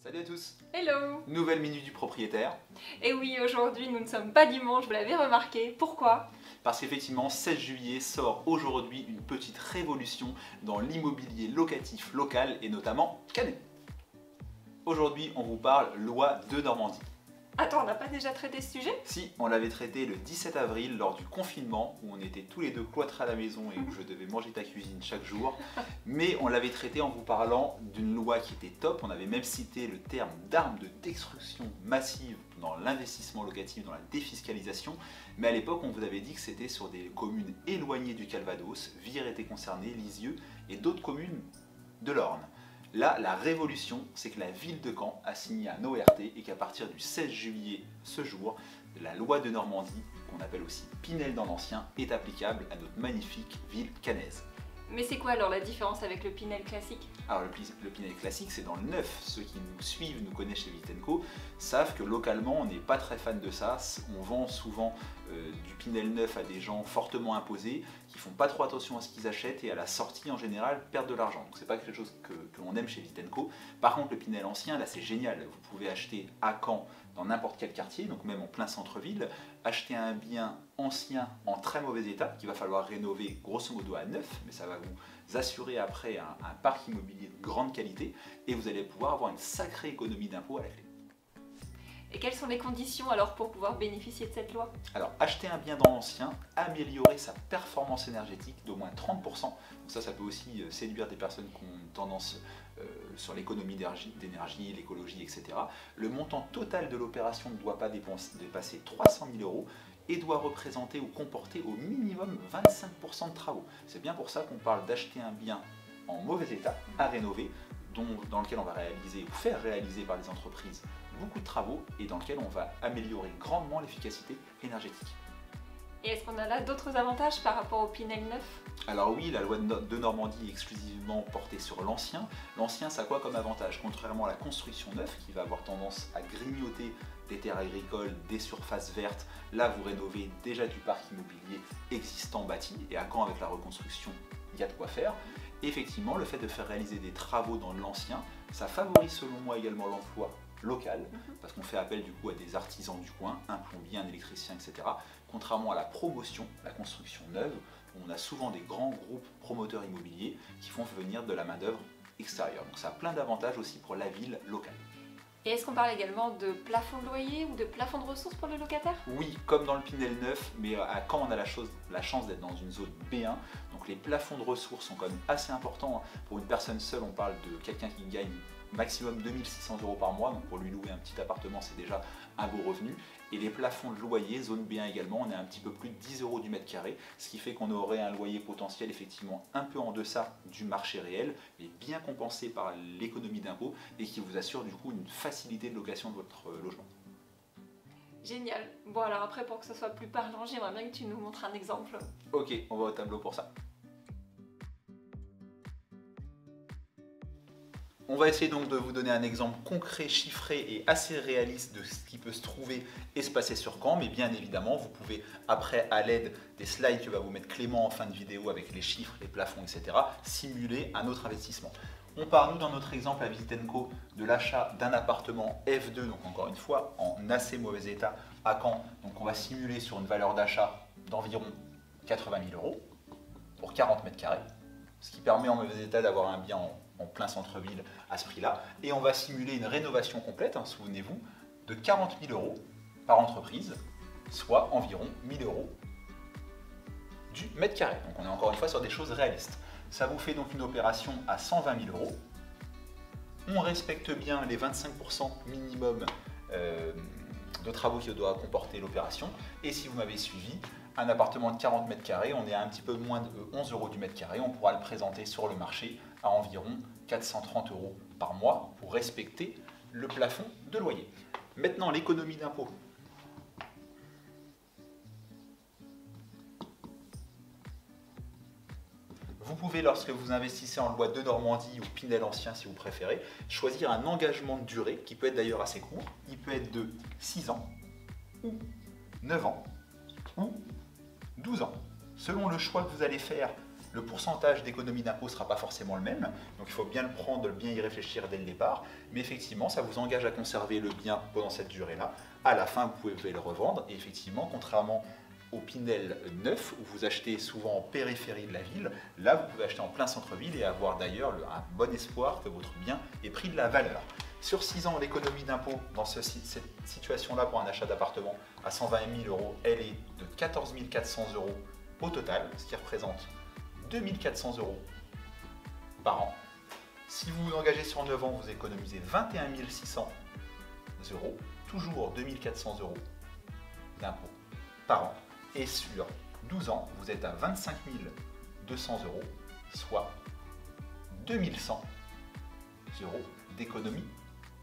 Salut à tous. Hello. Nouvelle minute du propriétaire. Et oui, aujourd'hui nous ne sommes pas dimanche, vous l'avez remarqué. Pourquoi? Parce qu'effectivement, 16 juillet sort aujourd'hui une petite révolution dans l'immobilier locatif local et notamment canet. Aujourd'hui, on vous parle loi de Normandie. Attends, on n'a pas déjà traité ce sujet? Si, on l'avait traité le 17 avril lors du confinement où on était tous les deux cloîtrés à la maison et où je devais manger ta cuisine chaque jour. Mais on l'avait traité en vous parlant d'une loi qui était top. On avait même cité le terme d'arme de destruction massive dans l'investissement locatif, dans la défiscalisation. Mais à l'époque, on vous avait dit que c'était sur des communes éloignées du Calvados. Vire était concerné, Lisieux et d'autres communes de l'Orne. Là, la révolution, c'est que la ville de Caen a signé un ORT et qu'à partir du 16 juillet, ce jour, la loi de Normandie, qu'on appelle aussi Pinel dans l'Ancien, est applicable à notre magnifique ville caennaise. Mais c'est quoi alors la différence avec le Pinel classique? Alors le Pinel classique, c'est dans le neuf. Ceux qui nous suivent, nous connaissent chez Vitenco, savent que localement, on n'est pas très fan de ça. On vend souvent du Pinel neuf à des gens fortement imposés, qui font pas trop attention à ce qu'ils achètent et à la sortie en général perdent de l'argent. Donc c'est pas quelque chose que l'on aime chez Vitenco. Par contre, le Pinel ancien, là c'est génial. Vous pouvez acheter à Caen, dans n'importe quel quartier, donc même en plein centre-ville, acheter un bien ancien en très mauvais état qu'il va falloir rénover grosso modo à neuf, mais ça va vous assurer après un parc immobilier de grande qualité et vous allez pouvoir avoir une sacrée économie d'impôts à la clé. Et quelles sont les conditions alors pour pouvoir bénéficier de cette loi? Alors, acheter un bien dans l'ancien, améliorer sa performance énergétique d'au moins 30%. Donc ça peut aussi séduire des personnes qui ont une tendance sur l'économie d'énergie, l'écologie, etc. Le montant total de l'opération ne doit pas dépasser 300 000 euros et doit représenter ou comporter au minimum 25% de travaux. C'est bien pour ça qu'on parle d'acheter un bien en mauvais état, à rénover, dans lequel on va réaliser ou faire réaliser par les entreprises beaucoup de travaux et dans lequel on va améliorer grandement l'efficacité énergétique. Et est-ce qu'on a là d'autres avantages par rapport au Pinel neuf? Alors oui, la loi de Normandie est exclusivement portée sur l'ancien. L'ancien, ça a quoi comme avantage? Contrairement à la construction neuve, qui va avoir tendance à grignoter des terres agricoles, des surfaces vertes, là vous rénovez déjà du parc immobilier existant bâti, et à Caen avec la reconstruction, il y a de quoi faire. Effectivement, le fait de faire réaliser des travaux dans l'ancien, ça favorise selon moi également l'emploi local, parce qu'on fait appel du coup à des artisans du coin, un plombier, un électricien, etc. Contrairement à la promotion, la construction neuve, où on a souvent des grands groupes promoteurs immobiliers qui font venir de la main-d'œuvre extérieure. Donc ça a plein d'avantages aussi pour la ville locale. Et est-ce qu'on parle également de plafond de loyer ou de plafond de ressources pour le locataire? Oui, comme dans le Pinel neuf, mais à Caen on a la chance d'être dans une zone B1, donc les plafonds de ressources sont quand même assez importants. Pour une personne seule, on parle de quelqu'un qui gagne maximum 2600 € par mois, donc pour lui louer un petit appartement c'est déjà un beau revenu. Et les plafonds de loyer, zone B1 également, on est un petit peu plus de 10 € du mètre carré, ce qui fait qu'on aurait un loyer potentiel effectivement un peu en deçà du marché réel, mais bien compensé par l'économie d'impôt et qui vous assure du coup une facilité de location de votre logement. Génial. Bon alors après pour que ce soit plus parlant, j'aimerais bien que tu nous montres un exemple. Ok, on va au tableau pour ça. On va essayer donc de vous donner un exemple concret, chiffré et assez réaliste de ce qui peut se trouver et se passer sur Caen, mais bien évidemment, vous pouvez après, à l'aide des slides que va vous mettre Clément en fin de vidéo avec les chiffres, les plafonds, etc., simuler un autre investissement. On part, nous, dans notre exemple à Vitenco, de l'achat d'un appartement F2, donc encore une fois, en assez mauvais état à Caen. Donc on va simuler sur une valeur d'achat d'environ 80 000 € pour 40 mètres carrés, ce qui permet en mauvais état d'avoir un bien en plein centre-ville à ce prix-là. Et on va simuler une rénovation complète, souvenez-vous, de 40 000 € par entreprise, soit environ 1 000 € du mètre carré. Donc on est encore une fois sur des choses réalistes. Ça vous fait donc une opération à 120 000 €. On respecte bien les 25% minimum de travaux que doit comporter l'opération. Et si vous m'avez suivi, un appartement de 40 mètres carrés, on est à un petit peu moins de 11 € du mètre carré. On pourra le présenter sur le marché à environ 430 € par mois pour respecter le plafond de loyer. Maintenant, l'économie d'impôt. Vous pouvez, lorsque vous investissez en loi de Normandie ou Pinel ancien si vous préférez, choisir un engagement de durée qui peut être d'ailleurs assez court. Il peut être de 6 ans ou 9 ans ou 12 ans. Selon le choix que vous allez faire le pourcentage d'économie d'impôt ne sera pas forcément le même, donc il faut bien le prendre, bien y réfléchir dès le départ, mais effectivement ça vous engage à conserver le bien pendant cette durée-là. À la fin vous pouvez le revendre et effectivement contrairement au Pinel neuf où vous achetez souvent en périphérie de la ville, là vous pouvez acheter en plein centre-ville et avoir d'ailleurs un bon espoir que votre bien ait pris de la valeur. Sur 6 ans, l'économie d'impôt dans cette situation-là pour un achat d'appartement à 120 000 €, elle est de 14 400 € au total, ce qui représente 2 400 € par an. Si vous vous engagez sur 9 ans, vous économisez 21 600 €, toujours 2 400 € d'impôt par an. Et sur 12 ans, vous êtes à 25 200 €, soit 2 100 € d'économie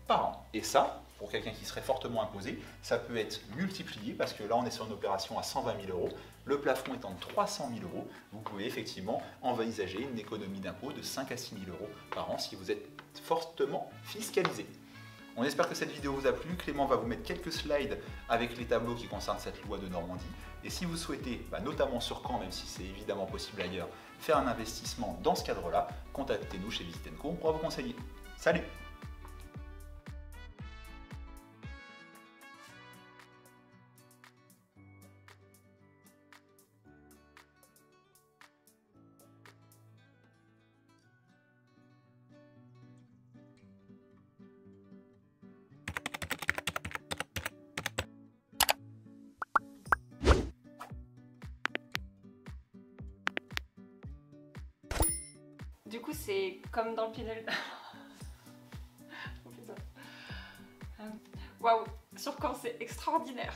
par an. Et ça, pour quelqu'un qui serait fortement imposé, ça peut être multiplié parce que là on est sur une opération à 120 000 €, le plafond étant de 300 000 €, vous pouvez effectivement envisager une économie d'impôt de 5 à 6 000 € par an si vous êtes fortement fiscalisé. On espère que cette vidéo vous a plu. Clément va vous mettre quelques slides avec les tableaux qui concernent cette loi de Normandie. Et si vous souhaitez, notamment sur Caen, même si c'est évidemment possible ailleurs, faire un investissement dans ce cadre-là, contactez-nous chez Visit & Co, on pourra vous conseiller. Salut! Du coup, c'est comme dans le Pinel. Waouh, sur Caen, c'est extraordinaire.